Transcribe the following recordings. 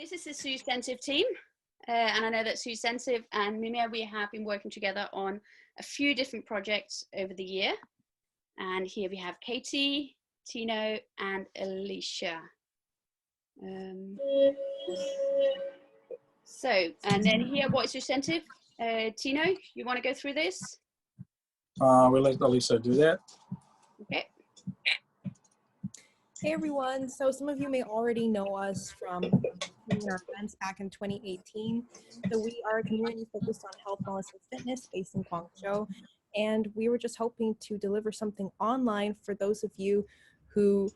This is the Zocentive team, and I know that Zocentive and Mimir, we have been working together on a few different projects over the year. And here we have Katie, Tino, and Alicia. And then here, what is Zocentive? Tino, you want to go through this? We'll let Alicia do that. Okay. Hey everyone, so some of you may already know us from our events back in 2018. So we are a community focused on health, wellness, and fitness based in Guangzhou. And we were just hoping to deliver something online for those of you who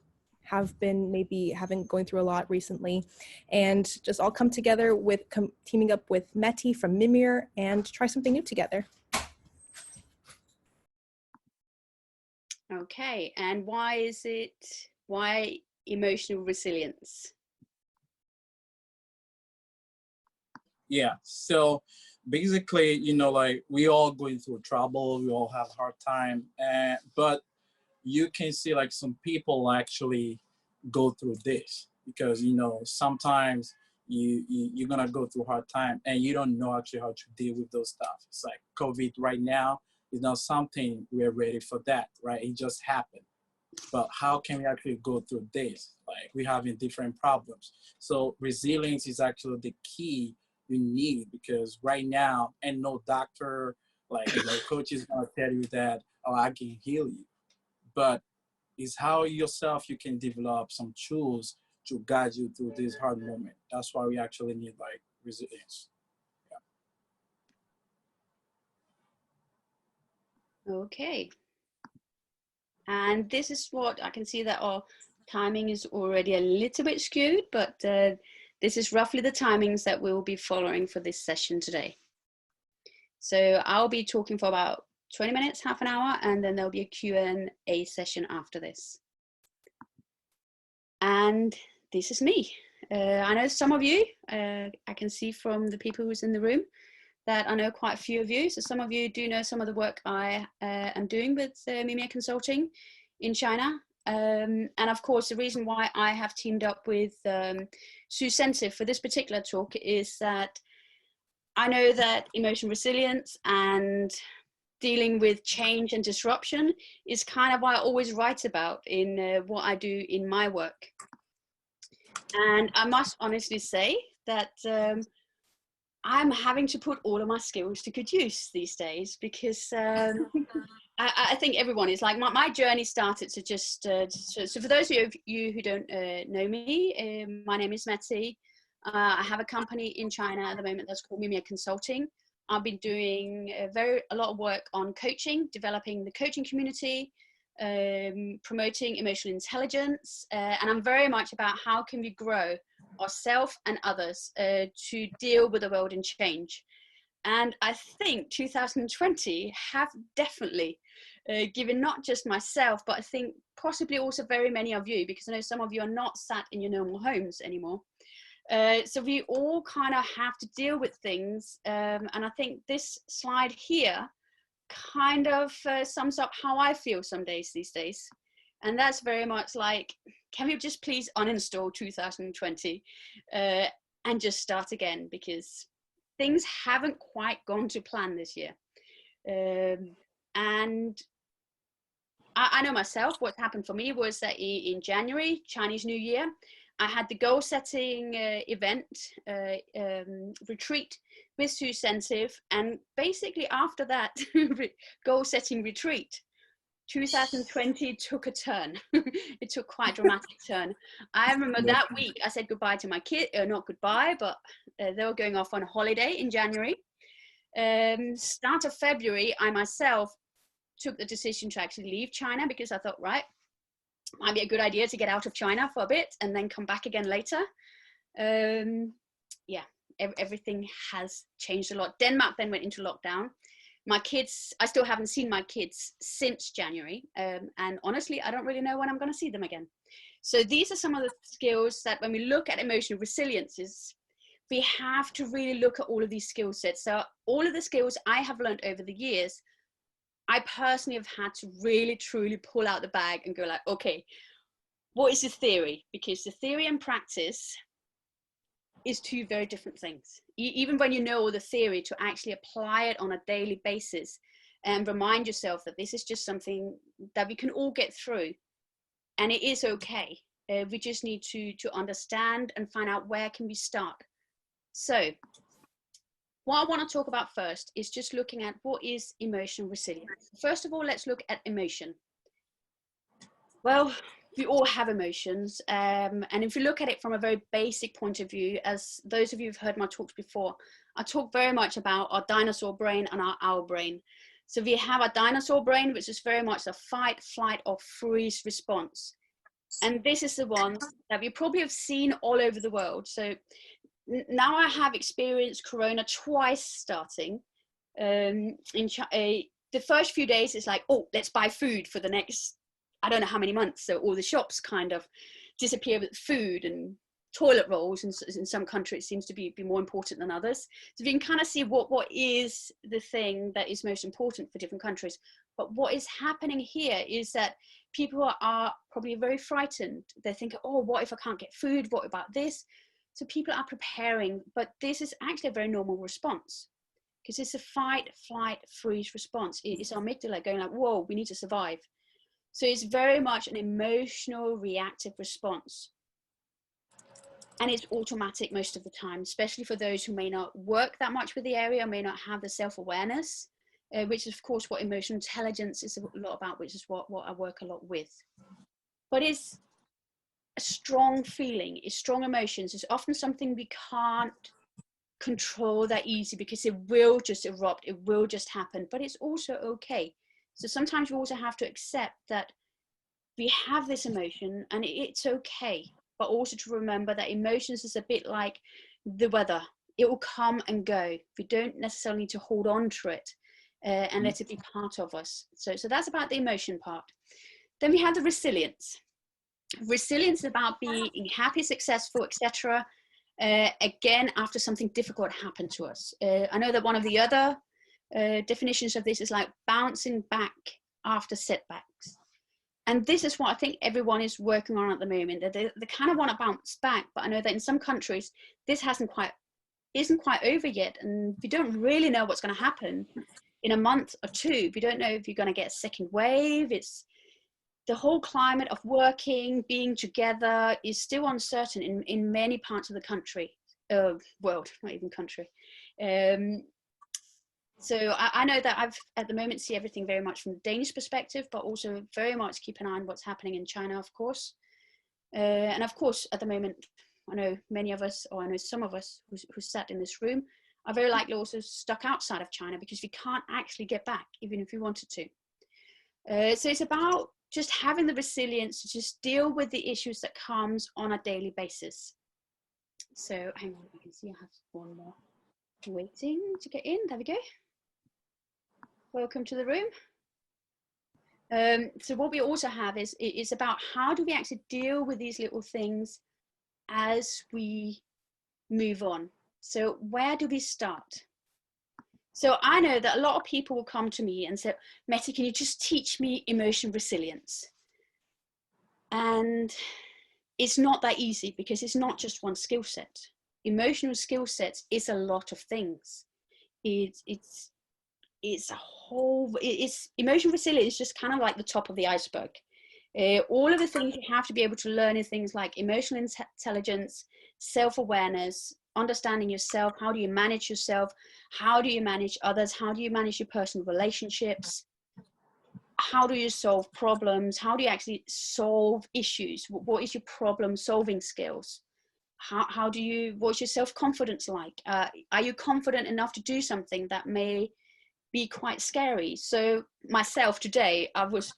have been maybe going through a lot recently, and just all come together with teaming up with Meti from Mimir and try something new together. Okay, and why emotional resilience? Yeah, so basically, you know, like we all going through trouble, we all have a hard time, but you can see like some people actually go through this because, you know, sometimes you're gonna go through hard time and you don't know actually how to deal with those stuff. It's like COVID right now is not something we're ready for that, right? It just happened. But how can we actually go through this? Like we're having different problems. So resilience is actually the key you need, because right now, and no doctor, like no coach is gonna tell you that, oh, I can heal you. But it's how yourself you can develop some tools to guide you through this hard moment. That's why we actually need like resilience. Yeah. Okay. And this is what I can see that our timing is already a little bit skewed, but this is roughly the timings that we'll be following for this session today. So I'll be talking for about 20 minutes, half an hour, and then there'll be a Q&A session after this. And this is me. I know some of you, I can see from the people who's in the room that I know quite a few of you. So some of you do know some of the work I am doing with Mimir Consulting in China. And of course, the reason why I have teamed up with Zocentive for this particular talk is that I know that emotional resilience and dealing with change and disruption is kind of what I always write about in what I do in my work. And I must honestly say that I'm having to put all of my skills to good use these days, because I think everyone is like, my journey started to just, so for those of you who don't know me, my name is Meti. I have a company in China at the moment that's called Mimir Consulting. I've been doing a lot of work on coaching, developing the coaching community, promoting emotional intelligence, and I'm very much about how can we grow ourselves and others to deal with the world in change. And I think 2020 have definitely given not just myself, but I think possibly also very many of you, because I know some of you are not sat in your normal homes anymore. So we all kind of have to deal with things. And I think this slide here kind of sums up how I feel some days these days. And that's very much like, can we just please uninstall 2020 and just start again? Because things haven't quite gone to plan this year. And I know myself, what happened for me was that in January, Chinese New Year, I had the goal setting event, retreat with Zocentive. And basically after that goal setting retreat, 2020 took a turn. It took quite a dramatic turn. I remember that week I said goodbye to my kid, not goodbye, but they were going off on a holiday in January. Start of February, I myself took the decision to actually leave China, because I thought, right, might be a good idea to get out of China for a bit and then come back again later. Yeah, everything has changed a lot. Denmark then went into lockdown. My kids, I still haven't seen my kids since January. And honestly, I don't really know when I'm going to see them again. So these are some of the skills that when we look at emotional resiliences, we have to really look at all of these skill sets. So all of the skills I have learned over the years, I personally have had to really, truly pull out the bag and go like, okay, what is the theory? Because the theory and practice is two very different things. Even when you know all the theory, to actually apply it on a daily basis and remind yourself that this is just something that we can all get through, and it is okay. We just need to understand and find out where can we start. So what I want to talk about first is just looking at what is emotional resilience. First of all, let's look at emotion. Well, we all have emotions, and if you look at it from a very basic point of view, as those of you who've heard my talks before, I talk very much about our dinosaur brain and our owl brain. So we have a dinosaur brain, which is very much a fight, flight, or freeze response. And this is the one that we probably have seen all over the world. So now I have experienced Corona twice starting. The first few days, it's like, oh, let's buy food for the next, I don't know how many months. So all the shops kind of disappear with food, and toilet rolls in some countries seems to be more important than others. So we can kind of see what is the thing that is most important for different countries. But what is happening here is that people are probably very frightened. They think, oh, what if I can't get food? What about this? So people are preparing, but this is actually a very normal response, because it's a fight, flight, freeze response. It's our amygdala going like, whoa, we need to survive. So it's very much an emotional reactive response. And it's automatic most of the time, especially for those who may not work that much with the area, may not have the self-awareness, which is of course what emotional intelligence is a lot about, which is what I work a lot with. But it's a strong feeling, it's strong emotions. It's often something we can't control that easy, because it will just erupt, it will just happen, but it's also okay. So sometimes we also have to accept that we have this emotion and it's okay, but also to remember that emotions is a bit like the weather. It will come and go. We don't necessarily need to hold on to it and let it be part of us. So that's about the emotion part. Then we have the resilience. Resilience is about being happy, successful, etc. Again, after something difficult happened to us. I know that one of the other definitions of this is like bouncing back after setbacks. And this is what I think everyone is working on at the moment. They kind of want to bounce back, but I know that in some countries, this isn't quite over yet. And we don't really know what's going to happen in a month or two. We don't know if you're going to get a second wave. It's the whole climate of working, being together is still uncertain in many parts of the country, world, not even country. So I know that I've at the moment see everything very much from the Danish perspective, but also very much keep an eye on what's happening in China, of course. And of course, at the moment, I know many of us, or I know some of us who sat in this room, are very likely also stuck outside of China, because we can't actually get back, even if we wanted to. So it's about just having the resilience to just deal with the issues that comes on a daily basis. So hang on, I can see I have one more waiting to get in. There we go. Welcome to the room. So what we also have is about how do we actually deal with these little things as we move on. So where do we start? So I know that a lot of people will come to me and say, Mette, can you just teach me emotion resilience? And it's not that easy, because it's not just one skill set. Emotional skill sets is a lot of things. It's emotional resilience is just kind of like the top of the iceberg. All of the things you have to be able to learn are things like emotional intelligence, self-awareness, understanding yourself. How do you manage yourself? How do you manage others? How do you manage your personal relationships? How do you solve problems? How do you actually solve issues? What is your problem solving skills? What's your self-confidence like? Are you confident enough to do something that may be quite scary? So myself today, I was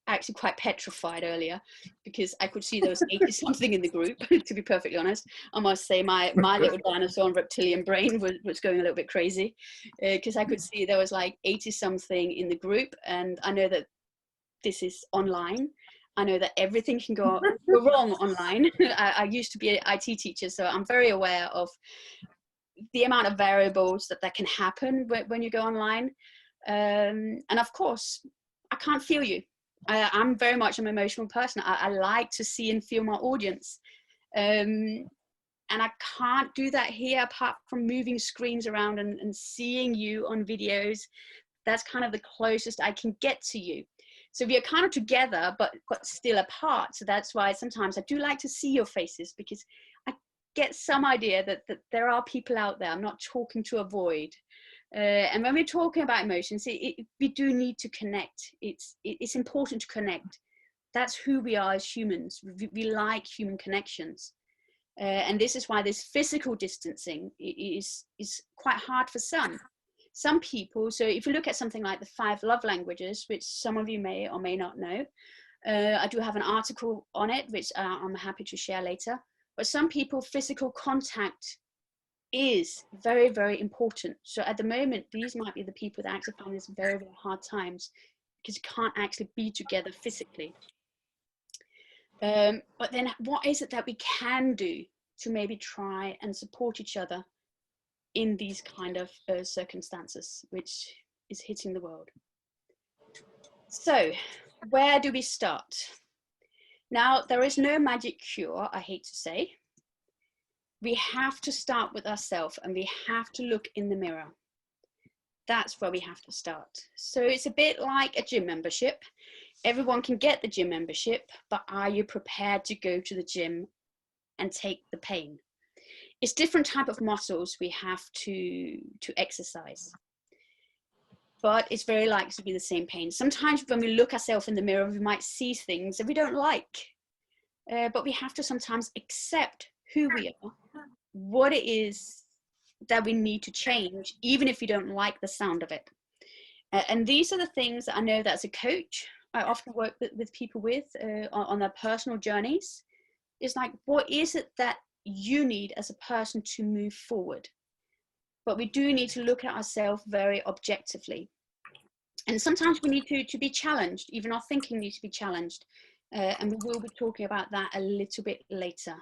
actually quite petrified earlier, because I could see there was 80 something in the group. To be perfectly honest, I must say my little dinosaur and reptilian brain was going a little bit crazy, because I could see there was like 80 something in the group, and I know that this is online. I know that everything can go wrong online. I used to be an IT teacher, so I'm very aware of the amount of variables that can happen when you go online. And of course, I can't feel you. I'm very much an emotional person. I like to see and feel my audience. And I can't do that here apart from moving screens around and seeing you on videos. That's kind of the closest I can get to you. So we are kind of together, but still apart. So that's why sometimes I do like to see your faces, because I get some idea that there are people out there. I'm not talking to a void. And when we're talking about emotions, we do need to connect. It's important to connect. That's who we are as humans. We like human connections. And this is why this physical distancing is quite hard for some people. So if you look at something like the 5 love languages, which some of you may or may not know, I do have an article on it, which I'm happy to share later. But some people, physical contact is very, very important. So at the moment, these might be the people that actually find this very, very hard times, because you can't actually be together physically. But then what is it that we can do to maybe try and support each other in these kind of circumstances, which is hitting the world? So where do we start? Now, there is no magic cure, I hate to say. We have to start with ourselves, and we have to look in the mirror. That's where we have to start. So it's a bit like a gym membership. Everyone can get the gym membership, but are you prepared to go to the gym and take the pain? It's different type of muscles we have to exercise, but it's very likely to be the same pain. Sometimes when we look ourselves in the mirror, we might see things that we don't like, but we have to sometimes accept who we are, what it is that we need to change, even if you don't like the sound of it. And these are the things that I know that as a coach, I often work with people with on their personal journeys. It's like, what is it that you need as a person to move forward? But we do need to look at ourselves very objectively. And sometimes we need to be challenged. Even our thinking needs to be challenged. And we will be talking about that a little bit later.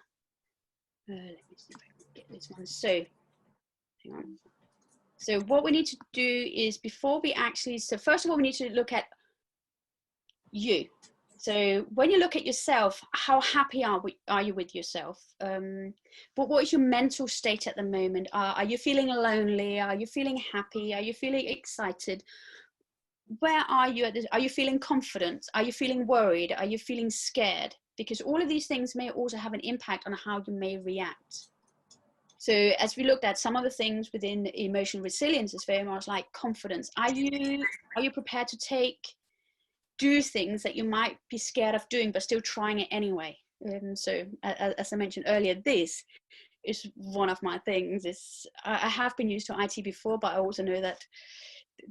Let me see if I can get this one. So, hang on. So what we need to do is, before we actually, so first of all, we need to look at you. So when you look at yourself, how happy are you with yourself? What is your mental state at the moment? Are you feeling lonely? Are you feeling happy? Are you feeling excited? Where are you at this? Are you feeling confident? Are you feeling worried? Are you feeling scared? Because all of these things may also have an impact on how you may react. So as we looked at some of the things within emotional resilience, is very much like confidence. Are you prepared to do things that you might be scared of doing, but still trying it anyway? So as I mentioned earlier, this is one of my things. I have been used to IT before, but I also know that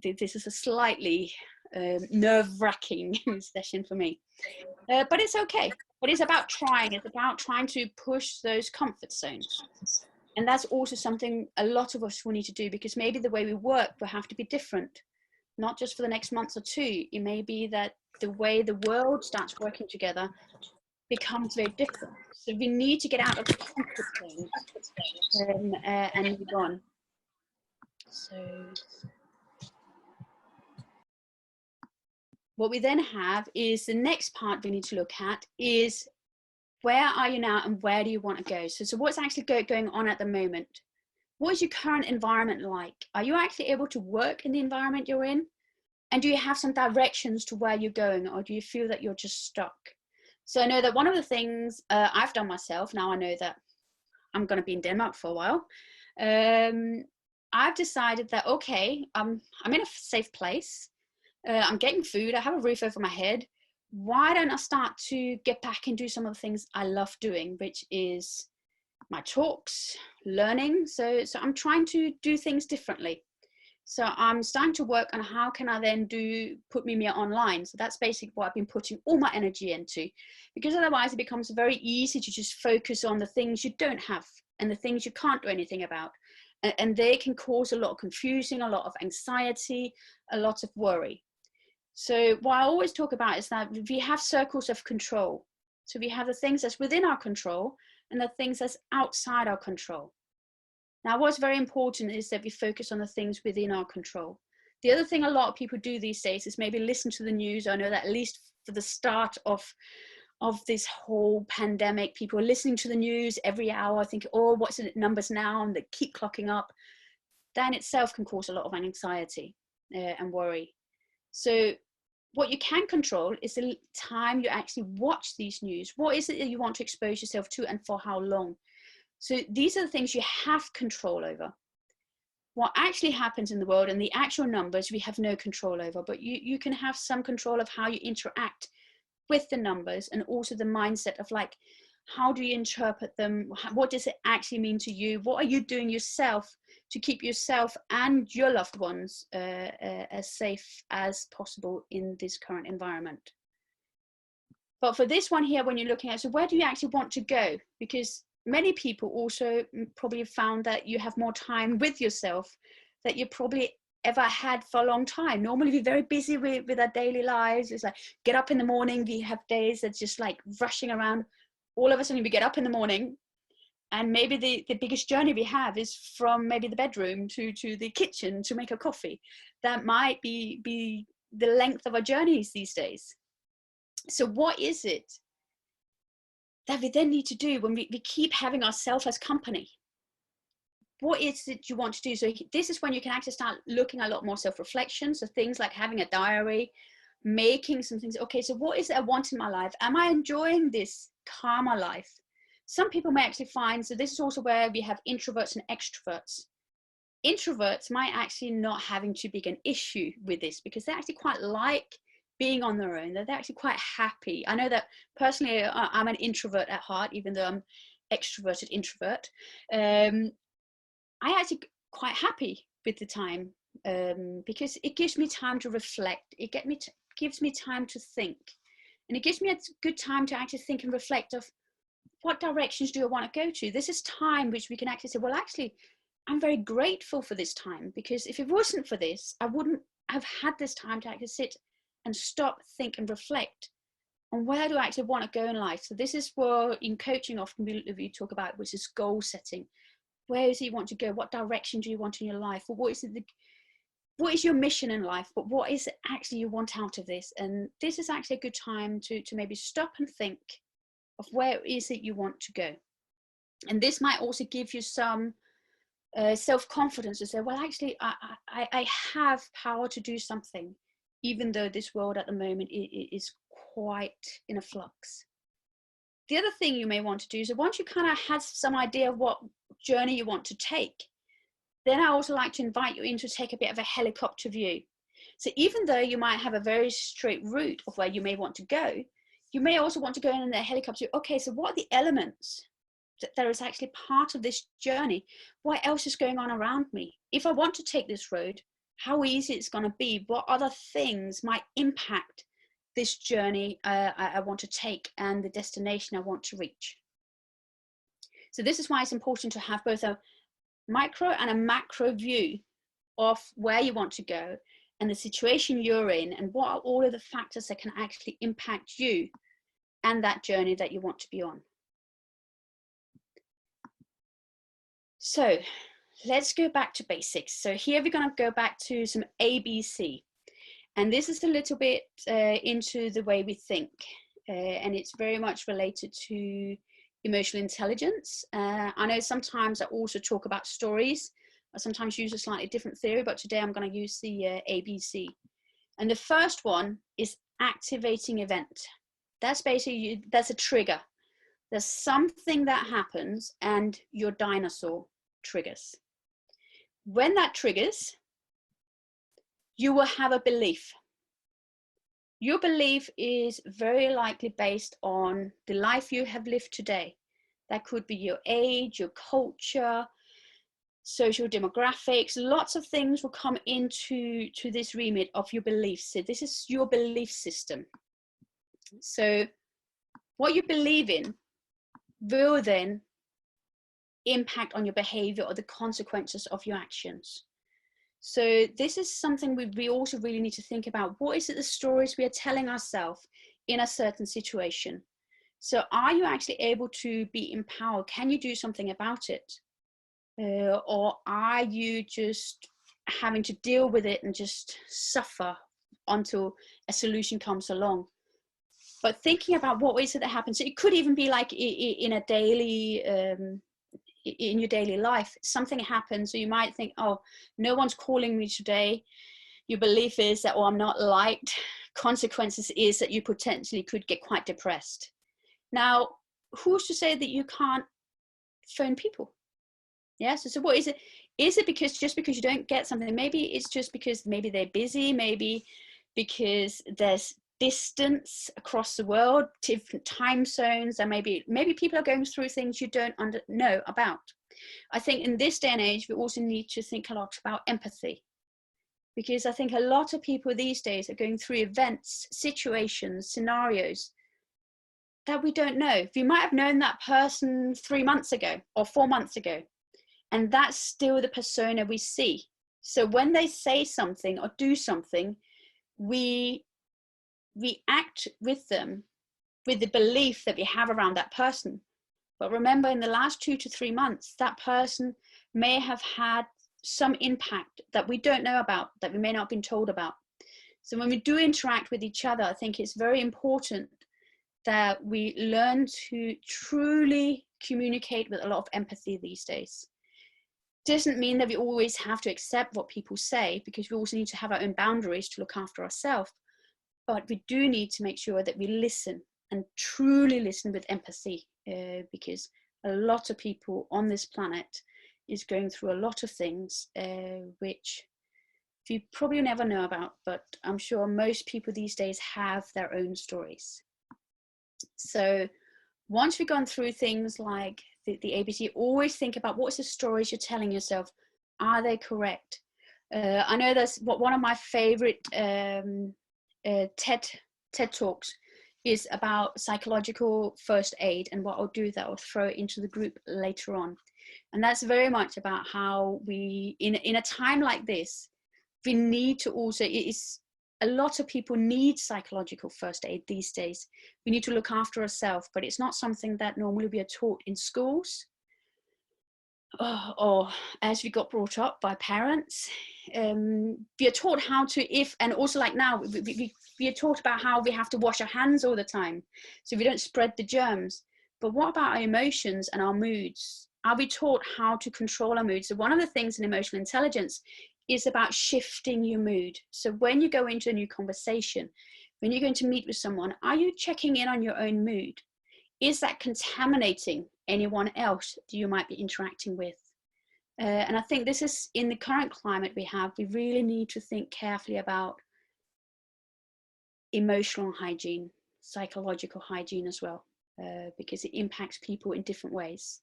this is a slightly nerve-wracking session for me. But it's okay. But it's about trying. It's about trying to push those comfort zones. And that's also something a lot of us will need to do, because maybe the way we work will have to be different, not just for the next month or two. It may be that the way the world starts working together becomes very different. So we need to get out of the comfort zone and move on. So what we then have is the next part we need to look at is, where are you now and where do you want to go? So what's actually going on at the moment? What is your current environment like? Are you actually able to work in the environment you're in? And do you have some directions to where you're going, or do you feel that you're just stuck? So I know that one of the things I've done myself, now I know that I'm going to be in Denmark for a while, I've decided that, okay, I'm in a safe place. I'm getting food. I have a roof over my head. Why don't I start to get back and do some of the things I love doing, which is my talks, learning. So I'm trying to do things differently. So I'm starting to work on how can I then put Mimir online. So that's basically what I've been putting all my energy into, because otherwise it becomes very easy to just focus on the things you don't have and the things you can't do anything about. And they can cause a lot of confusion, a lot of anxiety, a lot of worry. So what I always talk about is that we have circles of control. So we have the things that's within our control and the things that's outside our control. Now, what's very important is that we focus on the things within our control. The other thing a lot of people do these days is maybe listen to the news. I know that at least for the start of of this whole pandemic. People are listening to the news every hour, thinking, oh, what's the numbers now? And they keep clocking up. That in itself can cause a lot of anxiety and worry. So what you can control is the time you actually watch these news. What is it that you want to expose yourself to, and for how long? So these are the things you have control over. What actually happens in the world and the actual numbers, we have no control over, but you can have some control of how you interact with the numbers, and also the mindset of like, how do you interpret them? What does it actually mean to you? What are you doing yourself to keep yourself and your loved ones as safe as possible in this current environment? But for this one here, when you're looking at, so where do you actually want to go? Because many people also probably found that you have more time with yourself that you probably ever had for a long time. Normally we're very busy with our daily lives. It's like, get up in the morning, we have days that's just like rushing around. All of a sudden we get up in the morning, and maybe the biggest journey we have is from maybe the bedroom to the kitchen to make a coffee. That might be the length of our journeys these days. So what is it that we then need to do when we keep having ourselves as company? What is it you want to do? So this is when you can actually start looking a lot more self-reflection. So things like having a diary, making some things. Okay, so what is it I want in my life? Am I enjoying this calmer life? Some people may actually find, so this is also where we have introverts and extroverts. Introverts might actually not having too big an issue with this, because they actually quite like being on their own. They're actually quite happy. I know that personally, I'm an introvert at heart, even though I'm extroverted introvert. I actually quite happy with the time, because it gives me time to reflect. It gives me time to think, and it gives me a good time to actually think and reflect of what directions do I want to go to. This is time which we can actually say, well, actually, I'm very grateful for this time, because if it wasn't for this, I wouldn't have had this time to actually sit and stop, think and reflect on where do I actually want to go in life. So this is where in coaching often we talk about, which is goal setting. Where is it you want to go? What direction do you want in your life? Or what is your mission in life? But what is it actually you want out of this? And this is actually a good time to maybe stop and think of where is it you want to go. And this might also give you some self-confidence to say, well, actually, I have power to do something, even though this world at the moment is quite in a flux. The other thing you may want to do is, once you kind of had some idea of what journey you want to take, then I also like to invite you in to take a bit of a helicopter view. So even though you might have a very straight route of where you may want to go, you may also want to go in the helicopter. Okay, so what are the elements that there is actually part of this journey? What else is going on around me? If I want to take this road, how easy it's going to be? What other things might impact this journey I want to take and the destination I want to reach? So this is why it's important to have both a micro and a macro view of where you want to go and the situation you're in, and what are all of the factors that can actually impact you and that journey that you want to be on. So let's go back to basics. So here we're going to go back to some ABC. And this is a little bit into the way we think. And it's very much related to emotional intelligence. I know sometimes I also talk about stories. I sometimes use a slightly different theory, but today I'm going to use the ABC. And the first one is activating event. That's basically, that's a trigger. There's something that happens and your dinosaur triggers. When that triggers, you will have a belief. Your belief is very likely based on the life you have lived today. That could be your age, your culture, social demographics. Lots of things will come into this remit of your beliefs. So this is your belief system. So what you believe in will then impact on your behavior or the consequences of your actions. So this is something we also really need to think about. What is it, the stories we are telling ourselves in a certain situation? So are you actually able to be empowered? Can you do something about it? Or are you just having to deal with it and just suffer until a solution comes along? but thinking about what is it that happens. So it could even be like in a daily, in your daily life, something happens, so you might think, oh, no one's calling me today. Your belief is that, oh, I'm not liked. Consequences is that you potentially could get quite depressed. Now, who's to say that you can't phone people? Yes. So what is it? Is it because just because you don't get something? Maybe it's just because maybe they're busy. Maybe because there's distance across the world, different time zones, and maybe people are going through things you don't know about. I think in this day and age, we also need to think a lot about empathy, because I think a lot of people these days are going through events, situations, scenarios that we don't know. We might have known that person 3 months ago or 4 months ago, and that's still the persona we see. So when they say something or do something, we act with them with the belief that we have around that person. But remember, in the last 2 to 3 months, that person may have had some impact that we don't know about, that we may not have been told about. So when we do interact with each other, I think it's very important that we learn to truly communicate with a lot of empathy these days. Doesn't mean that we always have to accept what people say, because we also need to have our own boundaries to look after ourselves. But we do need to make sure that we listen, and truly listen with empathy, because a lot of people on this planet is going through a lot of things which you probably never know about, but I'm sure most people these days have their own stories. So once we've gone through things like the ABC, always think about what's the stories you're telling yourself. Are they correct? I know that's one of my favorite TED Talks is about psychological first aid, and what I'll do that I'll throw it into the group later on. And that's very much about how we, in a time like this, we need to also, a lot of people need psychological first aid these days. We need to look after ourselves, but it's not something that normally we are taught in schools, or as we got brought up by parents. We are taught how to, and also like now, we are taught about how we have to wash our hands all the time so we don't spread the germs. But what about our emotions and our moods? Are we taught how to control our moods? So one of the things in emotional intelligence is about shifting your mood. So when you go into a new conversation, when you're going to meet with someone, are you checking in on your own mood? Is that contaminating anyone else that you might be interacting with? And I think this is, in the current climate we have, we really need to think carefully about emotional hygiene, psychological hygiene as well, because it impacts people in different ways.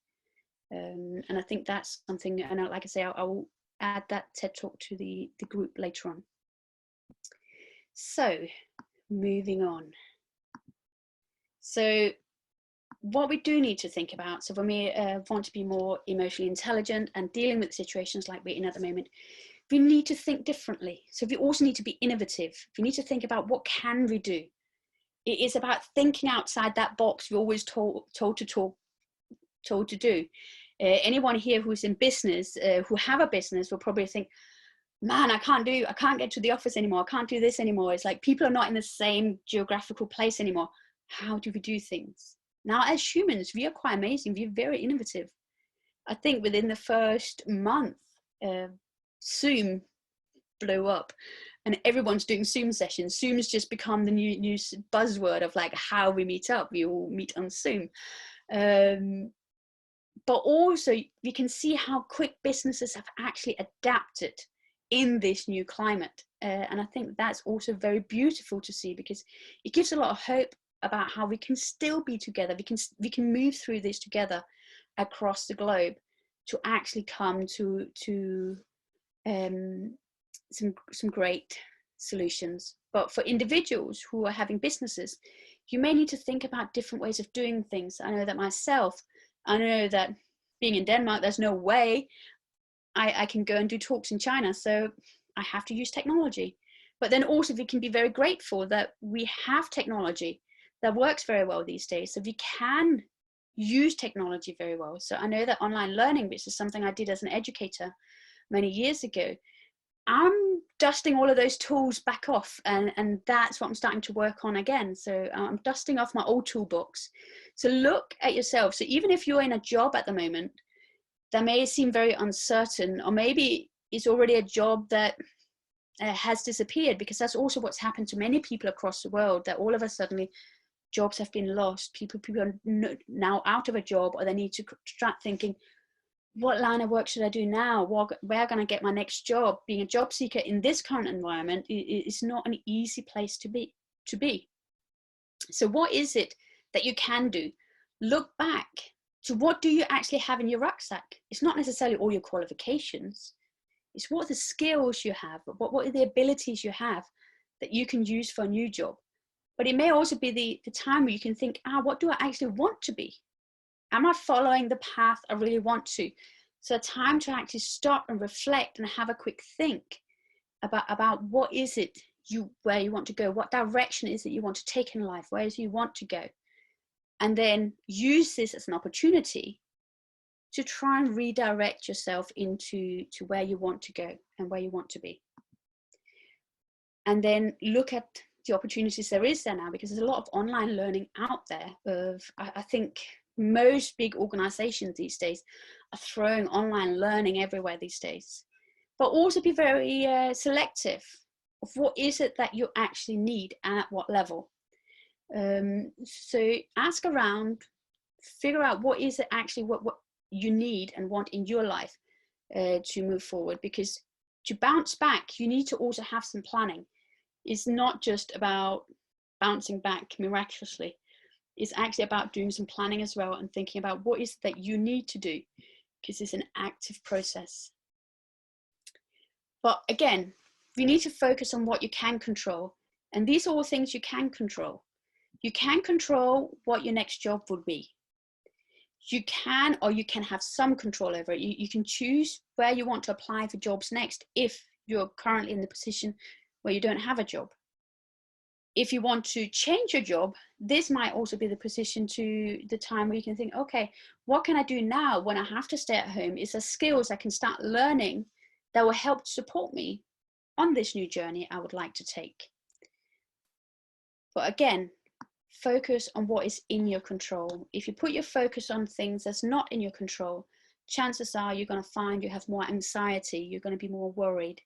And I think that's something, and like I say, I will add that TED Talk to the group later on. So moving on. So what we do need to think about, so when we want to be more emotionally intelligent and dealing with situations like we're in at the moment, we need to think differently. So we also need to be innovative. We need to think about what can we do. It is about thinking outside that box we're always told to do. Anyone here who's in business, who have a business, will probably think, man, I can't get to the office anymore. I can't do this anymore. It's like people are not in the same geographical place anymore. How do we do things? Now, as humans, we are quite amazing. We're very innovative. I think within the first month, Zoom blew up and everyone's doing Zoom sessions. Zoom's just become the new buzzword of like how we meet up. We all meet on Zoom. But also we can see how quick businesses have actually adapted in this new climate. And I think that's also very beautiful to see, because it gives a lot of hope about how we can still be together. We can move through this together across the globe to actually come to some great solutions. But for individuals who are having businesses, you may need to think about different ways of doing things. I know that myself, I know that being in Denmark, there's no way I can go and do talks in China. So I have to use technology. But then also we can be very grateful that we have technology that works very well these days. So we can use technology very well. So I know that online learning, which is something I did as an educator many years ago, I'm dusting all of those tools back off, and that's what I'm starting to work on again. So I'm dusting off my old toolbox. So look at yourself. So even if you're in a job at the moment that may seem very uncertain, or maybe it's already a job that has disappeared, because that's also what's happened to many people across the world, that all of a sudden jobs have been lost. People are now out of a job, or they need to start thinking, what line of work should I do now? Where can I get my next job? Being a job seeker in this current environment is not an easy place to be. So what is it that you can do? Look back to what do you actually have in your rucksack? It's not necessarily all your qualifications. It's what are the skills you have, what are the abilities you have that you can use for a new job. But it may also be the time where you can think, what do I actually want to be? Am I following the path I really want to? So a time to actually stop and reflect and have a quick think about what is it where you want to go, what direction is it you want to take in life, where is it you want to go, and then use this as an opportunity to try and redirect yourself into where you want to go and where you want to be. And then look at the opportunities there is there now, because there's a lot of online learning out there. I think most big organizations these days are throwing online learning everywhere these days. But also be very selective of what is it that you actually need and at what level. So ask around, figure out what is it actually what you need and want in your life to move forward, because to bounce back, you need to also have some planning. It's not just about bouncing back miraculously. It's actually about doing some planning as well, and thinking about what is that you need to do, because it's an active process. But again, you need to focus on what you can control. And these are all things you can control. You can control what your next job would be. You can have some control over it. You can choose where you want to apply for jobs next if you're currently in the position where you don't have a job. If you want to change your job, this might also be the position to the time where you can think, okay, what can I do now when I have to stay at home? Is there skills I can start learning that will help support me on this new journey I would like to take? But again, focus on what is in your control. If you put your focus on things that's not in your control, chances are you're going to find you have more anxiety, you're going to be more worried.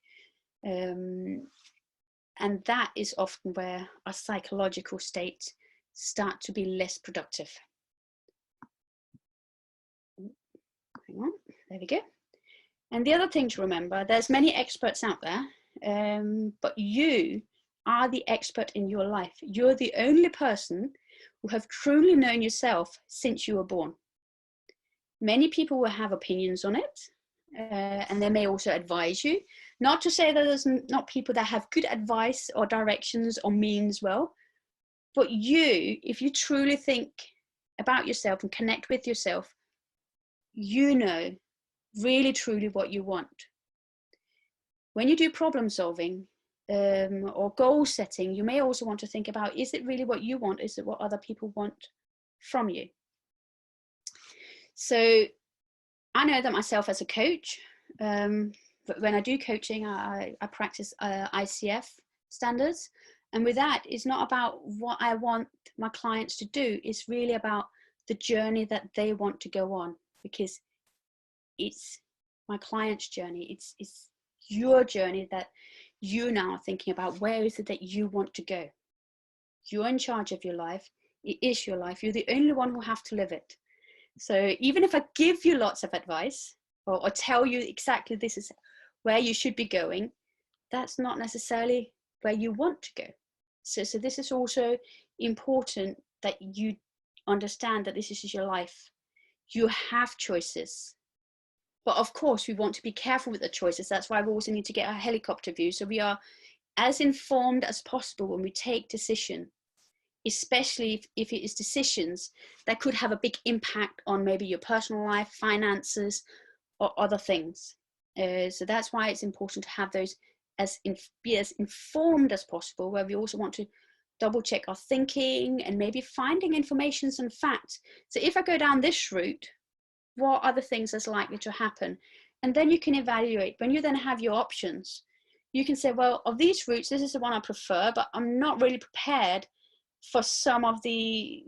And that is often where our psychological states start to be less productive. Hang on, there we go. And the other thing to remember, there's many experts out there, but you are the expert in your life. You're the only person who have truly known yourself since you were born. Many people will have opinions on it, and they may also advise you. Not to say that there's not people that have good advice or directions or means well, but you, if you truly think about yourself and connect with yourself, you know really truly what you want. When you do problem solving or goal setting, you may also want to think about, is it really what you want? Is it what other people want from you? So I know that myself as a coach, but when I do coaching, I practice ICF standards. And with that, it's not about what I want my clients to do. It's really about the journey that they want to go on, because it's my client's journey. It's your journey that you now are thinking about. Where is it that you want to go? You're in charge of your life. It is your life. You're the only one who have to live it. So even if I give you lots of advice or tell you exactly this is where you should be going, that's not necessarily where you want to go. So this is also important, that you understand that this is your life. You have choices. But of course, we want to be careful with the choices. That's why we also need to get a helicopter view. So we are as informed as possible when we take decision, especially if it is decisions that could have a big impact on maybe your personal life, finances, or other things. So that's why it's important to have those be as informed as possible, where we also want to double check our thinking and maybe finding information and facts. So if I go down this route, what are the things that's likely to happen? And then you can evaluate. When you then have your options, you can say, well, of these routes, this is the one I prefer, but I'm not really prepared for some of the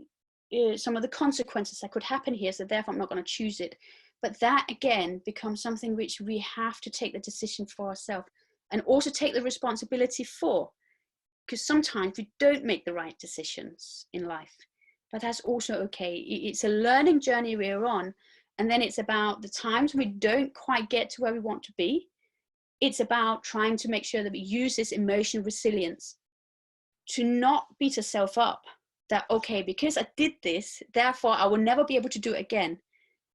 consequences that could happen here, so therefore I'm not going to choose it. But that again becomes something which we have to take the decision for ourselves and also take the responsibility for, because sometimes we don't make the right decisions in life, but that's also okay. It's a learning journey we're on, and then it's about the times we don't quite get to where we want to be. It's about trying to make sure that we use this emotional resilience to not beat ourselves up that, okay, because I did this, therefore I will never be able to do it again,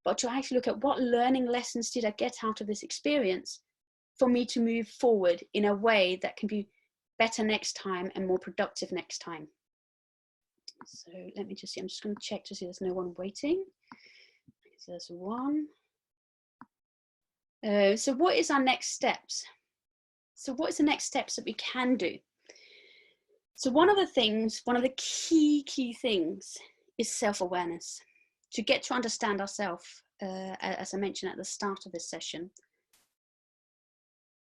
but to actually look at what learning lessons did I get out of this experience for me to move forward in a way that can be better next time and more productive next time. So let me just see, I'm just going to check to see there's no one waiting. So there's one. So what is our next steps? So what is the next steps that we can do? So one of the key things is self-awareness. To get to understand ourselves, as I mentioned at the start of this session.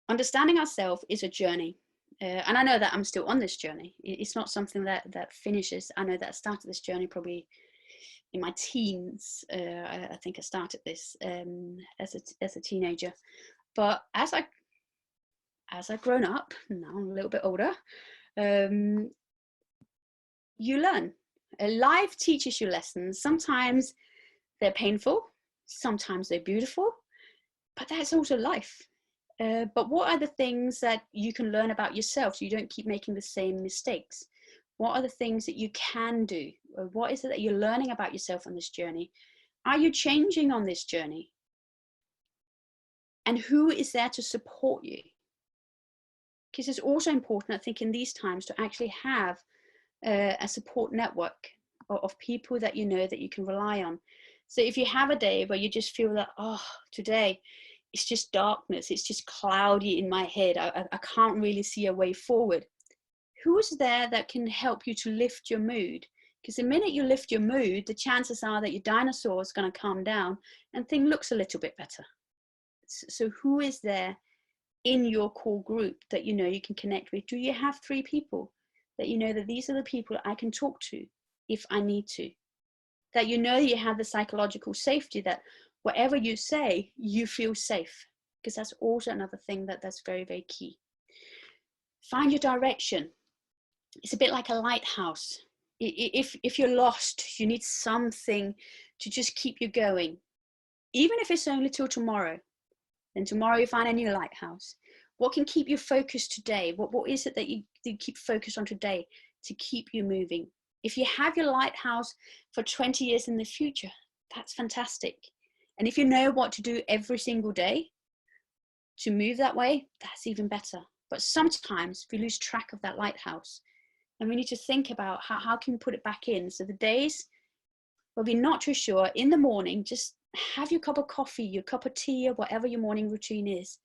Understanding ourselves is a journey. And I know that I'm still on this journey. It's not something that finishes. I know that I started this journey probably in my teens. I think I started this as a teenager. But as I've grown up, now I'm a little bit older, you learn. Life teaches you lessons. Sometimes they're painful, sometimes they're beautiful, but that's also life. But what are the things that you can learn about yourself so you don't keep making the same mistakes? What are the things that you can do? What is it that you're learning about yourself on this journey? Are you changing on this journey? And who is there to support you? Because it's also important, I think, in these times to actually have a support network of people that you know that you can rely on. So if you have a day where you just feel that, oh, today it's just darkness, it's just cloudy in my head, I can't really see a way forward, who is there that can help you to lift your mood? Because the minute you lift your mood, the chances are that your dinosaur is going to calm down and things looks a little bit better. So who is there in your core group that you know you can connect with? Do you have 3 people that you know that these are the people I can talk to if I need to? That you know you have the psychological safety that whatever you say, you feel safe, because that's also another thing that's very, very key. Find your direction. It's a bit like a lighthouse. If you're lost, you need something to just keep you going. Even if it's only till tomorrow, then tomorrow you find a new lighthouse. What can keep you focused today? What is it that you keep focused on today to keep you moving? If you have your lighthouse for 20 years in the future, that's fantastic. And if you know what to do every single day to move that way, that's even better. But sometimes we lose track of that lighthouse and we need to think about how can we put it back in. So the days where we're not too sure, in the morning, just have your cup of coffee, your cup of tea, or whatever your morning routine is.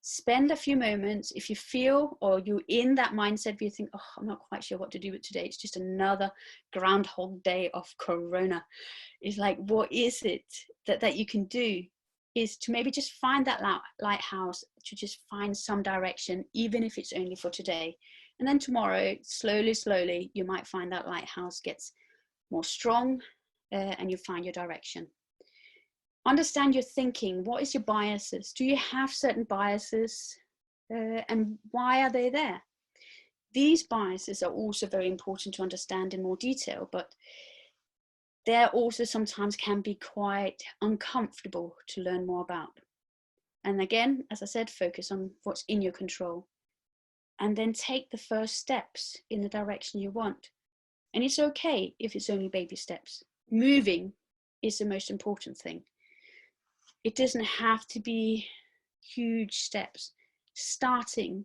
Spend a few moments. If you feel or you're in that mindset where you think, oh, I'm not quite sure what to do with today, it's just another groundhog day of corona. It's like, what is it that you can do? Is to maybe just find that lighthouse, to just find some direction, even if it's only for today. And then tomorrow, slowly, you might find that lighthouse gets more strong and you find your direction. Understand your thinking. What is your biases? Do you have certain biases and why are they there? These biases are also very important to understand in more detail, but they also sometimes can be quite uncomfortable to learn more about. And again, as I said, focus on what's in your control and then take the first steps in the direction you want. And it's okay if it's only baby steps. Moving is the most important thing. It doesn't have to be huge steps. Starting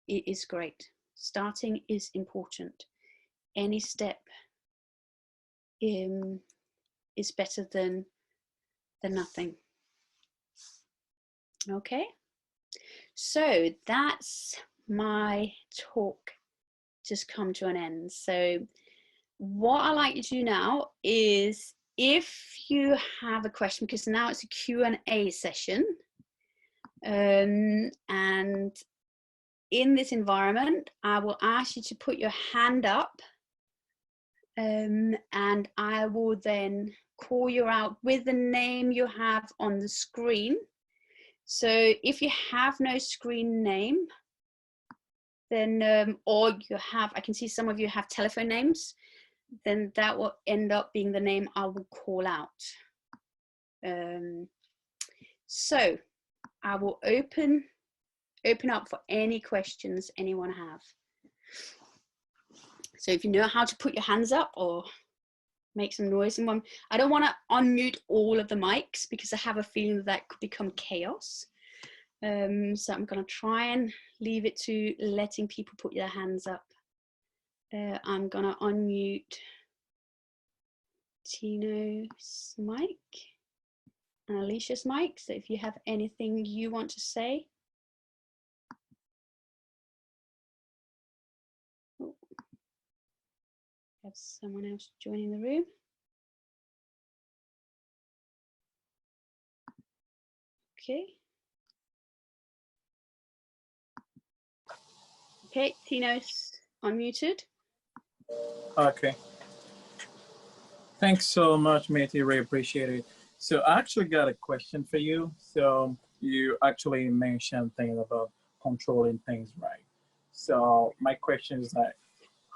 is great. Starting is important. Any step is better than nothing. Okay, so that's my talk just come to an end. So what I like you to do now is, if you have a question, because now it's a Q&A session, and in this environment, I will ask you to put your hand up, and I will then call you out with the name you have on the screen. So if you have no screen name, then, or you have, I can see some of you have telephone names, then that will end up being the name I will call out. So I will open up for any questions anyone have. So if you know how to put your hands up or make some noise in one, I don't want to unmute all of the mics because I have a feeling that could become chaos. So I'm going to try and leave it to letting people put their hands up. I'm going to unmute Tino's mic and Alicia's mic. So if you have anything you want to say. Oh, have someone else joining the room. Okay. Okay, Tino's unmuted. Okay. Thanks so much, Matey. Really appreciate it. So I actually got a question for you. So you actually mentioned things about controlling things, right? So my question is that,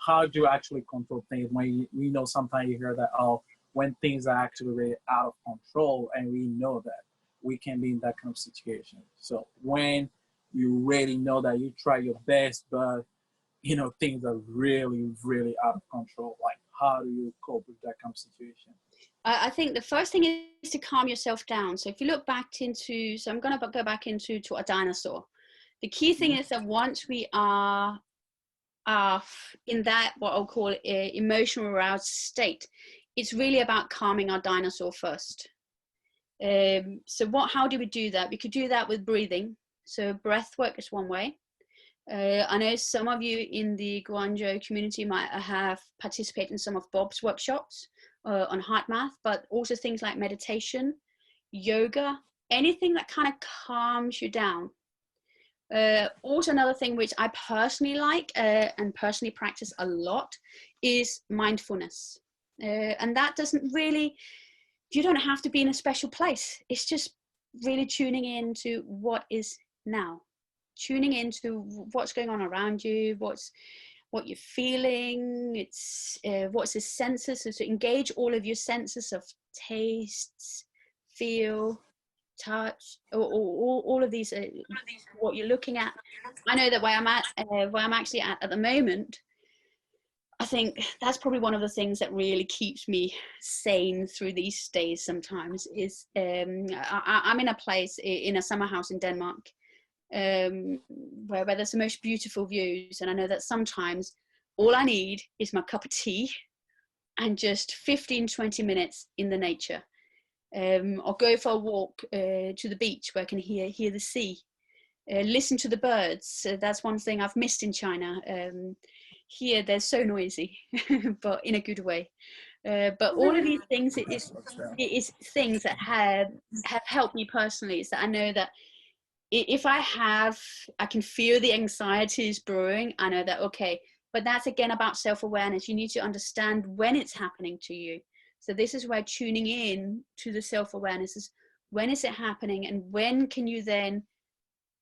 how do you actually control things when we know sometimes you hear that, oh, when things are actually really out of control, and we know that we can be in that kind of situation. So when you really know that you try your best, but you know things are really, really out of control, like how do you cope with that kind of situation? I think the first thing is to calm yourself down. So if you look back into, so I'm going to go back into a dinosaur. The key thing is that once we are in that, what I'll call emotional aroused state, it's really about calming our dinosaur first. So how do we do that? We could do that with breathing. So breath work is one way. I know some of you in the Guangzhou community might have participated in some of Bob's workshops on heart math, but also things like meditation, yoga, anything that kind of calms you down. Also another thing which I personally like and personally practice a lot is mindfulness. And that doesn't really, you don't have to be in a special place. It's just really tuning into what is now. Tuning into what's going on around you, what you're feeling, it's what's the senses, so to engage all of your senses of tastes, feel, touch, all of these, what you're looking at. I know that where I'm actually at the moment, I think that's probably one of the things that really keeps me sane through these days sometimes is I'm in a place, in a summer house in Denmark, where there's the most beautiful views, and I know that sometimes all I need is my cup of tea and just 15-20 minutes in the nature. I'll go for a walk to the beach where I can hear the sea, listen to the birds. That's one thing I've missed in China. Here they're so noisy, but in a good way. But all of these things, it is things that have helped me personally. Is that I know that if I can feel the anxieties brewing, I know that, okay, but that's again about self-awareness. You need to understand when it's happening to you. So this is where tuning in to the self-awareness is, when is it happening, and when can you then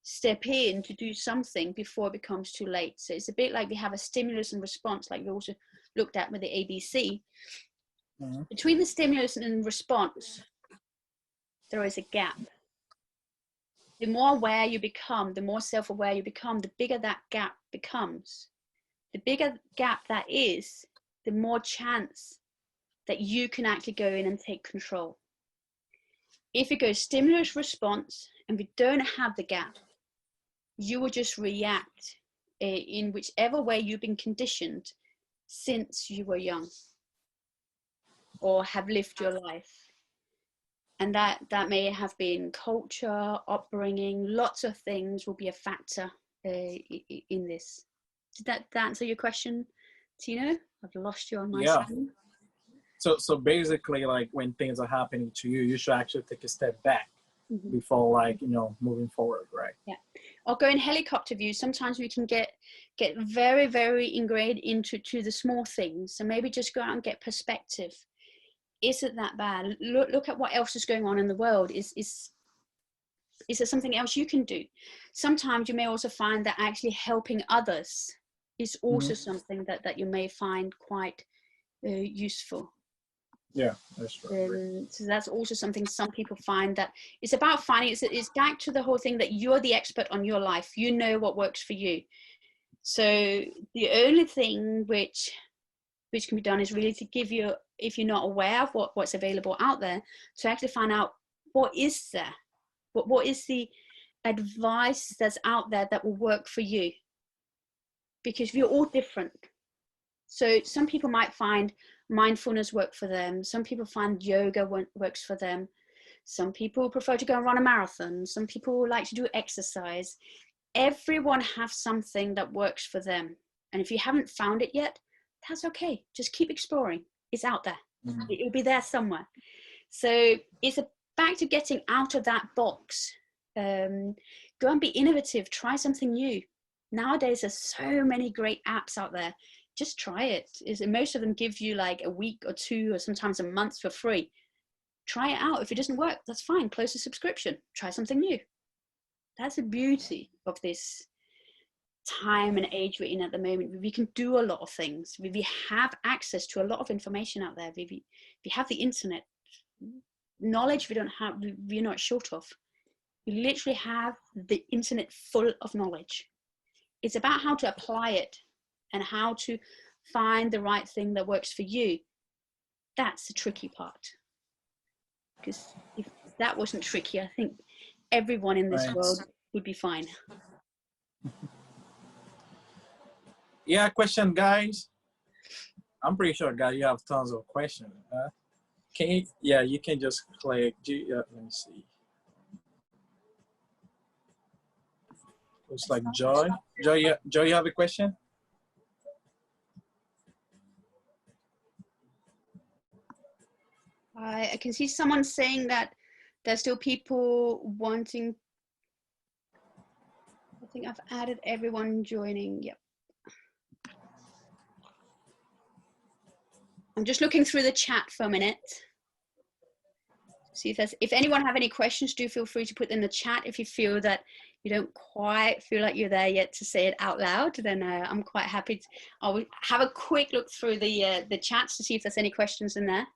step in to do something before it becomes too late. So it's a bit like we have a stimulus and response, like we also looked at with the ABC. Mm-hmm. Between the stimulus and response, there is a gap. The more aware you become, the more self-aware you become, the bigger that gap becomes. The bigger gap that is, the more chance that you can actually go in and take control. If it goes stimulus response and we don't have the gap, you will just react in whichever way you've been conditioned since you were young or have lived your life. And that may have been culture, upbringing, lots of things will be a factor in this. Did that answer your question, Tino? I've lost you on my screen. So basically, like when things are happening to you, you should actually take a step back before, like, moving forward, right? Yeah. or go in helicopter view. Sometimes we can get very, very ingrained into the small things. So maybe just go out and get perspective. Is it that bad? Look at what else is going on in the world. Is there something else you can do? Sometimes you may also find that actually helping others is also something that you may find quite useful. Yeah, that's right. So that's also something some people find, that it's about finding, it's back to the whole thing that you're the expert on your life. You know what works for you. So the only thing which can be done is really to give you, if you're not aware of what's available out there, to actually find out what is there. What is the advice that's out there that will work for you? Because we're all different. So some people might find mindfulness work for them. Some people find yoga works for them. Some people prefer to go and run a marathon. Some people like to do exercise. Everyone has something that works for them. And if you haven't found it yet, that's okay. Just keep exploring. It's out there. It'll be there somewhere. So it's back to getting out of that box. Go and be innovative. Try something new. Nowadays, there's so many great apps out there. Just try it. Most of them give you like a week or two or sometimes a month for free. Try it out. If it doesn't work, that's fine. Close the subscription. Try something new. That's the beauty of this time and age we're in at the moment. We can do a lot of things. We have access to a lot of information out there. We have the internet. Knowledge we're not short of. We literally have the internet full of knowledge. It's about how to apply it and how to find the right thing that works for you. That's the tricky part. Because if that wasn't tricky, I think everyone in this world would be fine. Yeah, question, guys. I'm pretty sure, guys, you have tons of questions. Can you? Yeah, you can just click. Let me see. Looks like Joy. Joy, you have a question? I can see someone saying that there's still people wanting. I think I've added everyone joining. Yep. I'm just looking through the chat for a minute. See if anyone have any questions, do feel free to put them in the chat. If you feel that you don't quite feel like you're there yet to say it out loud, then I'm quite happy to. I'll have a quick look through the chats to see if there's any questions in there.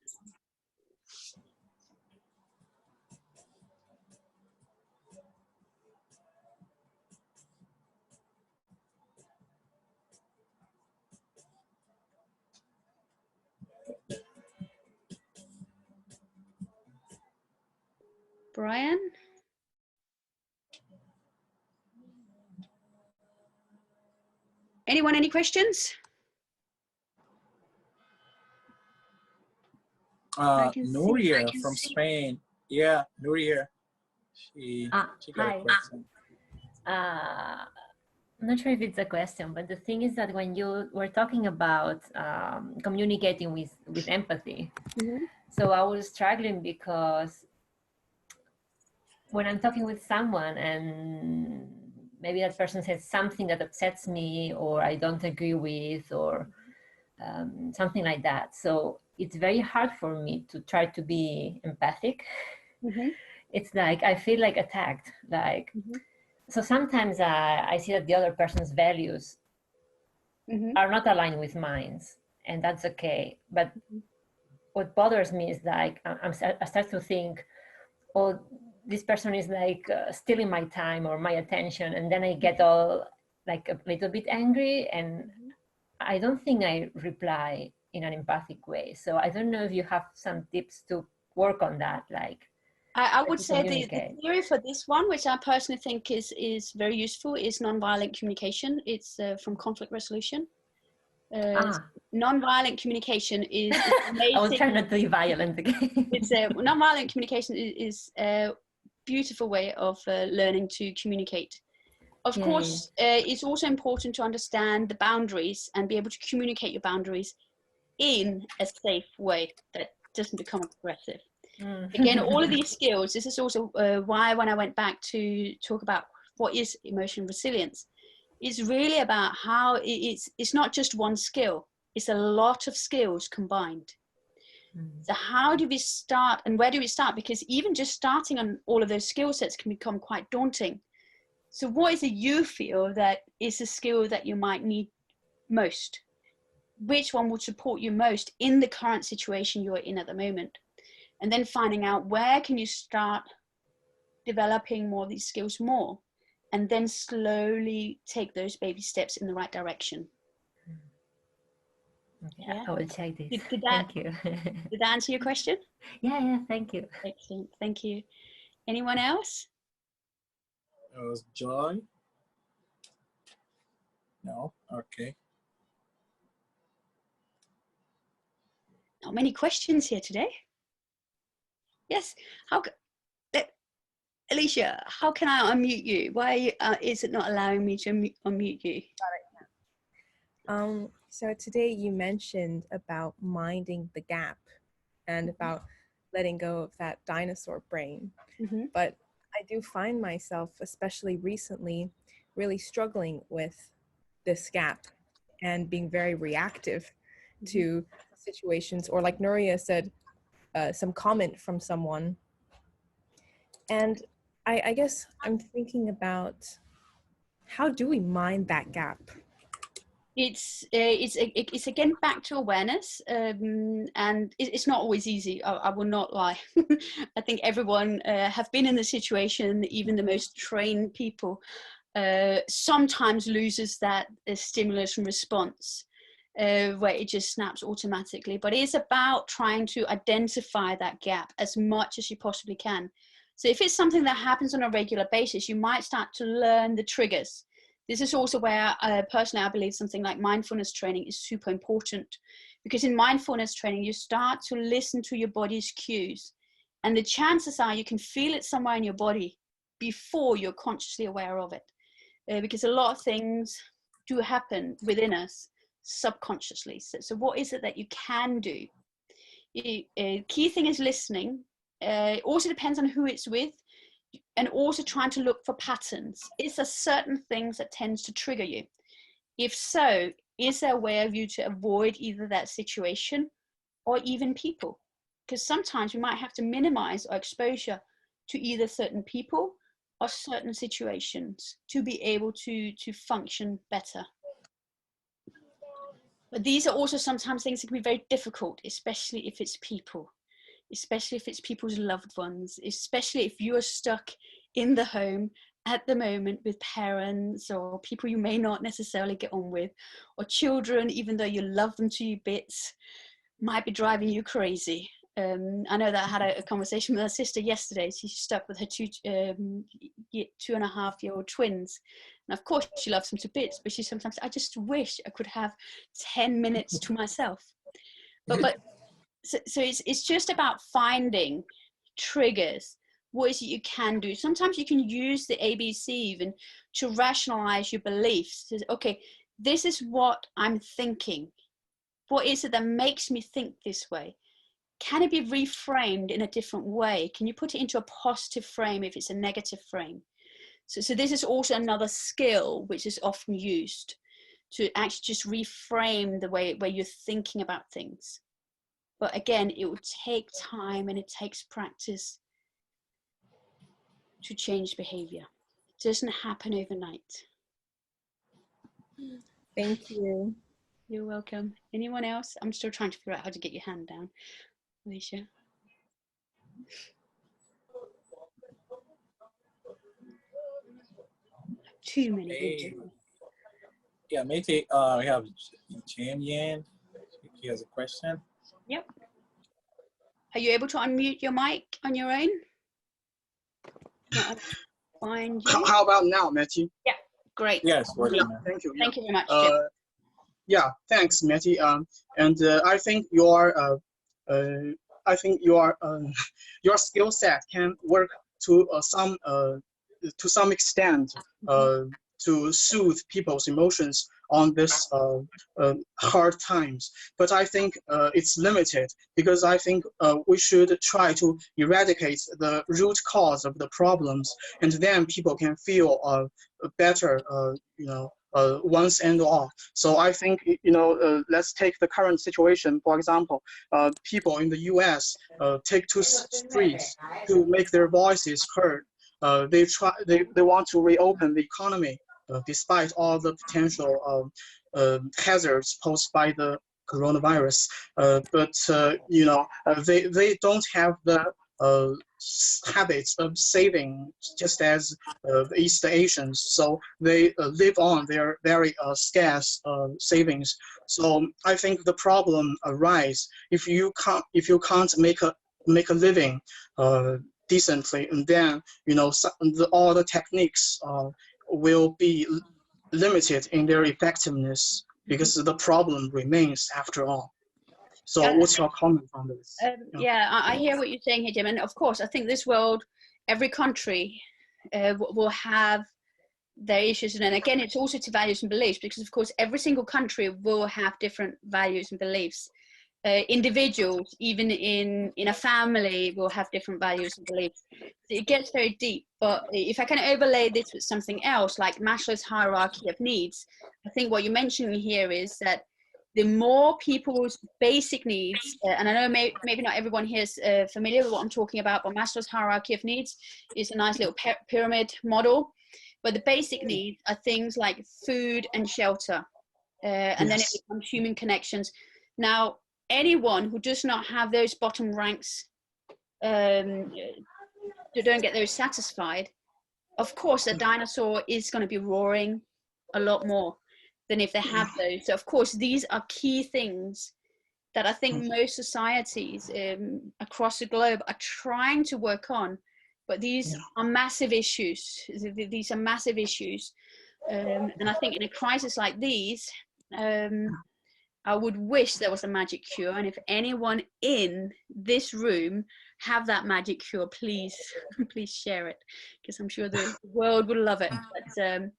Brian? Anyone, any questions? Nuria from Spain. Yeah, Nuria. She got hi. a question. I'm not sure if it's a question, but the thing is that when you were talking about communicating with empathy, so I was struggling because when I'm talking with someone and maybe that person says something that upsets me or I don't agree with or something like that. So it's very hard for me to try to be empathic. It's like, I feel like attacked. Like, so sometimes I see that the other person's values are not aligned with mine, and that's okay. But what bothers me is like, I start to think, oh, this person is like stealing my time or my attention. And then I get all like a little bit angry, and I don't think I reply in an empathic way. So I don't know if you have some tips to work on that. Like, I would say the theory for this one, which I personally think is very useful, is nonviolent communication. It's from conflict resolution. Nonviolent communication is amazing. I was trying not to be violent again. It's nonviolent communication is a beautiful way of learning to communicate. Of course, it's also important to understand the boundaries and be able to communicate your boundaries in a safe way that doesn't become aggressive. Again, all of these skills, this is also why when I went back to talk about what is emotional resilience, it's really about how it's not just one skill, it's a lot of skills combined. So how do we start, and where do we start? Because even just starting on all of those skill sets can become quite daunting. So what is it you feel that is a skill that you might need most? Which one would support you most in the current situation you're in at the moment? And then finding out where can you start developing more of these skills more, and then slowly take those baby steps in the right direction. Okay, yeah. I will check this. Thank you. Did that answer your question? Yeah, thank you. Excellent, thank you. Anyone else? Joy? No? Okay. Not many questions here today. Yes, Alicia, how can I unmute you? Why is it not allowing me to unmute you? So today you mentioned about minding the gap and about letting go of that dinosaur brain. But I do find myself, especially recently, really struggling with this gap and being very reactive to situations, or like Nuria said, some comment from someone. And I guess I'm thinking about, how do we mind that gap? It's again back to awareness, and it's not always easy. I will not lie. I think everyone have been in the situation, even the most trained people sometimes loses that stimulus and response, where it just snaps automatically. But it's about trying to identify that gap as much as you possibly can. So if it's something that happens on a regular basis, you might start to learn the triggers. This is also where personally I believe something like mindfulness training is super important, because in mindfulness training you start to listen to your body's cues, and the chances are you can feel it somewhere in your body before you're consciously aware of it, because a lot of things do happen within us subconsciously. So what is it that you can do? Key thing is listening. It also depends on who it's with, and also trying to look for patterns. Is there certain things that tends to trigger you? If so, is there a way of you to avoid either that situation or even people? Because sometimes we might have to minimize our exposure to either certain people or certain situations to be able to function better. But these are also sometimes things that can be very difficult, especially if it's people. Especially if it's people's loved ones, especially if you are stuck in the home at the moment with parents or people you may not necessarily get on with, or children, even though you love them to bits, might be driving you crazy. I know that I had a conversation with her sister yesterday. She's stuck with her 2.5-year-old twins. And of course she loves them to bits, but she sometimes, I just wish I could have 10 minutes to myself. But So it's just about finding triggers. What is it you can do? Sometimes you can use the ABC even to rationalize your beliefs. So, okay, this is what I'm thinking. What is it that makes me think this way? Can it be reframed in a different way? Can you put it into a positive frame if it's a negative frame? So this is also another skill which is often used to actually just reframe the way where you're thinking about things. But again, it will take time and it takes practice to change behavior. It doesn't happen overnight. Thank you. You're welcome. Anyone else? I'm still trying to figure out how to get your hand down, Alicia. Too many. Yeah, maybe we have Jam Yan. He has a question. Yep. Are you able to unmute your mic on your own? Find you. How about now, Matty? Yeah, great. Yes, yeah, thank you. Thank you very much, Jim. Yeah, thanks, Matty. And I think your your skill set can work to some extent to soothe people's emotions on this hard times. But I think it's limited, because I think we should try to eradicate the root cause of the problems, and then people can feel better, once and all. So I think, let's take the current situation. For example, people in the US take to streets to make their voices heard. They want to reopen the economy despite all the potential hazards posed by the coronavirus. But they don't have the habits of saving, just as the East Asians. So they live on their very scarce savings. So I think the problem arises if you can't make a living decently, and then all the techniques will be limited in their effectiveness, because the problem remains after all. So what's your comment on this? Yeah, I hear what you're saying here, Jim. And of course, I think this world, every country will have their issues. And again, it's also to values and beliefs, because of course, every single country will have different values and beliefs. Individuals, even in a family, will have different values and beliefs. It gets very deep. But if I can overlay this with something else, like Maslow's hierarchy of needs, I think what you're mentioning here is that the more people's basic needs, and I know maybe not everyone here is familiar with what I'm talking about, but Maslow's hierarchy of needs is a nice little pyramid model. But the basic needs are things like food and shelter, and then it becomes human connections. Now, anyone who does not have those bottom ranks, who don't get those satisfied, of course, a dinosaur is going to be roaring a lot more than if they have those. So of course, these are key things that I think most societies across the globe are trying to work on, but these are massive issues. These are massive issues. And I think in a crisis like these, I would wish there was a magic cure. And if anyone in this room have that magic cure, please, please share it, because I'm sure the world would love it. But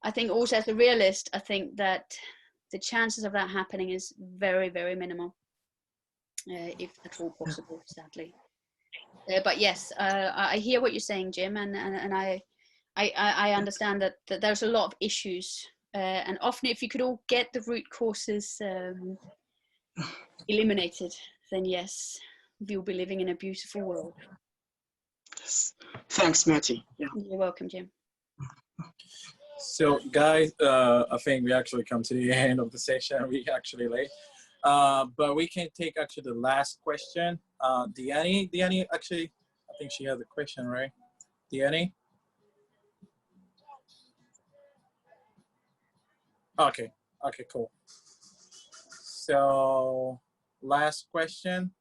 I think also, as a realist, I think that the chances of that happening is very, very minimal, if at all possible, sadly. But yes, I hear what you're saying, Jim, and I understand that there's a lot of issues, and often if you could all get the root causes eliminated, then yes, we'll be living in a beautiful world. Yes. Thanks, Matty. Yeah. You're welcome, Jim. So guys, I think we actually come to the end of the session. We actually late, but we can take actually the last question. Diani, actually, I think she has a question, right? Diani? Okay, cool. So last question.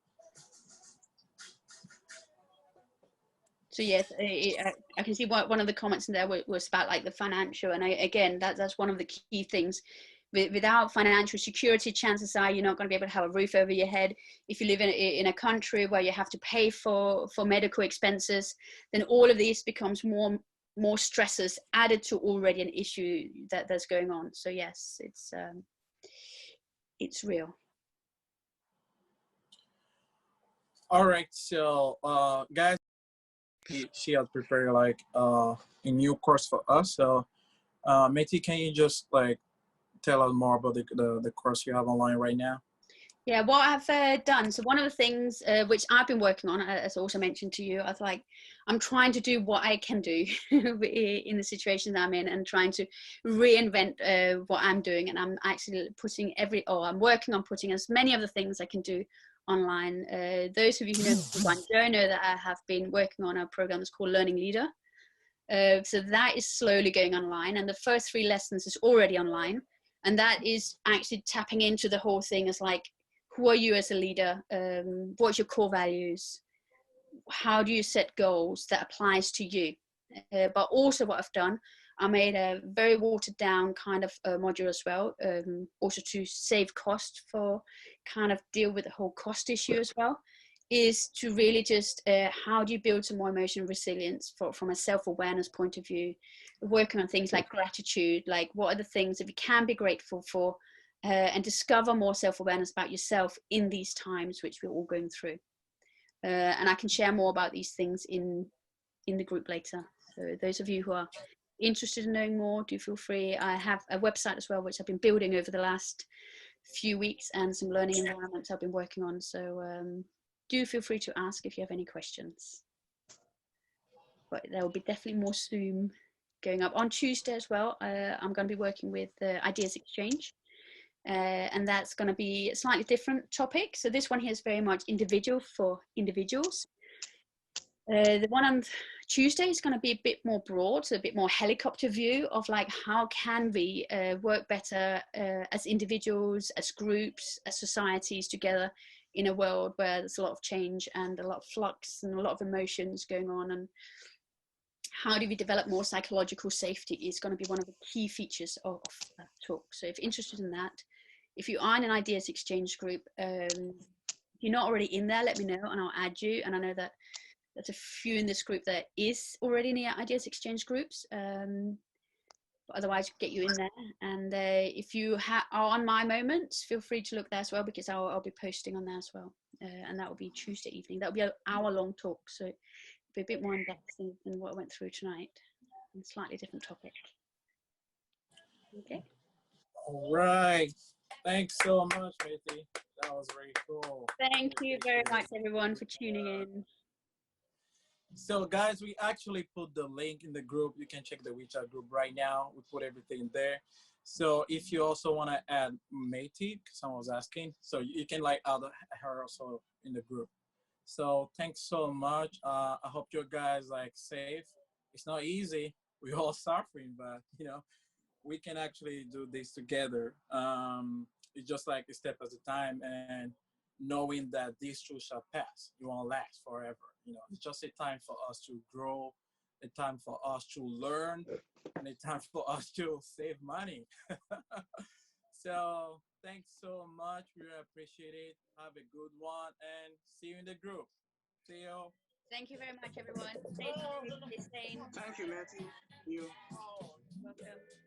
So yes, I can see one of the comments in there was about like the financial, and again, that's one of the key things. Without financial security, chances are you're not going to be able to have a roof over your head. If you live in a country where you have to pay for medical expenses, then all of these becomes more stresses added to already an issue that's going on. So yes, it's real. All right, so guys, she has prepared like a new course for us. So Matty, can you just like tell us more about the course you have online right now? Yeah, what I've done, so one of the things which I've been working on, as I also mentioned to you, I was like, I'm trying to do what I can do in the situation that I'm in, and trying to reinvent what I'm doing. And I'm actually I'm working on putting as many of the things I can do online. Those of you who know Guangzhou know that I have been working on a program that's called Learning Leader. So that is slowly going online, and the first 3 lessons is already online. And that is actually tapping into the whole thing as like, who are you as a leader? What's your core values? How do you set goals that applies to you? But also what I've done, I made a very watered down kind of module as well, also to save cost, for kind of deal with the whole cost issue as well. is to really just how do you build some more emotional resilience from a self-awareness point of view, working on things like gratitude, like what are the things that you can be grateful for, and discover more self-awareness about yourself in these times which we're all going through. And I can share more about these things in the group later. So those of you who are interested in knowing more, do feel free. I have a website as well, which I've been building over the last few weeks, and some learning environments I've been working on. So do feel free to ask if you have any questions. But there will be definitely more Zoom going up on Tuesday as well. I'm going to be working with Ideas Exchange, and that's going to be a slightly different topic. So this one here is very much individual for individuals. The one on Tuesday is going to be a bit more broad, so a bit more helicopter view of like how can we work better as individuals, as groups, as societies together in a world where there's a lot of change and a lot of flux and a lot of emotions going on, and how do we develop more psychological safety is going to be one of the key features of that talk. So if you're interested in that, if you are in an Ideas Exchange group, if you're not already in there, let me know and I'll add you. And I know that there's a few in this group that is already in the Ideas Exchange groups, but otherwise get you in there. And if you are on My Moments, feel free to look there as well, because I'll be posting on there as well, and that will be Tuesday evening. That'll be an hour-long talk, so it'll be a bit more in depth than what I went through tonight, and slightly different topic. Okay. All right. Thanks so much, Matey. That was very cool. Thank you very much, everyone, for tuning in. So guys, we actually put the link in the group. You can check the WeChat group right now. We put everything there. So if you also want to add Matey, someone was asking, so you can like add her also in the group. So thanks so much. I hope you guys like safe. It's not easy. We're all suffering, but you know, we can actually do this together. It's just like a step at a time, and knowing that this too shall pass. It won't last forever. You know, it's just a time for us to grow, a time for us to learn, and a time for us to save money. So thanks so much. We really appreciate it. Have a good one, and see you in the group. See you. Thank you very much, everyone. Stay safe, stay sane. Thank you, Matthew. You. Welcome.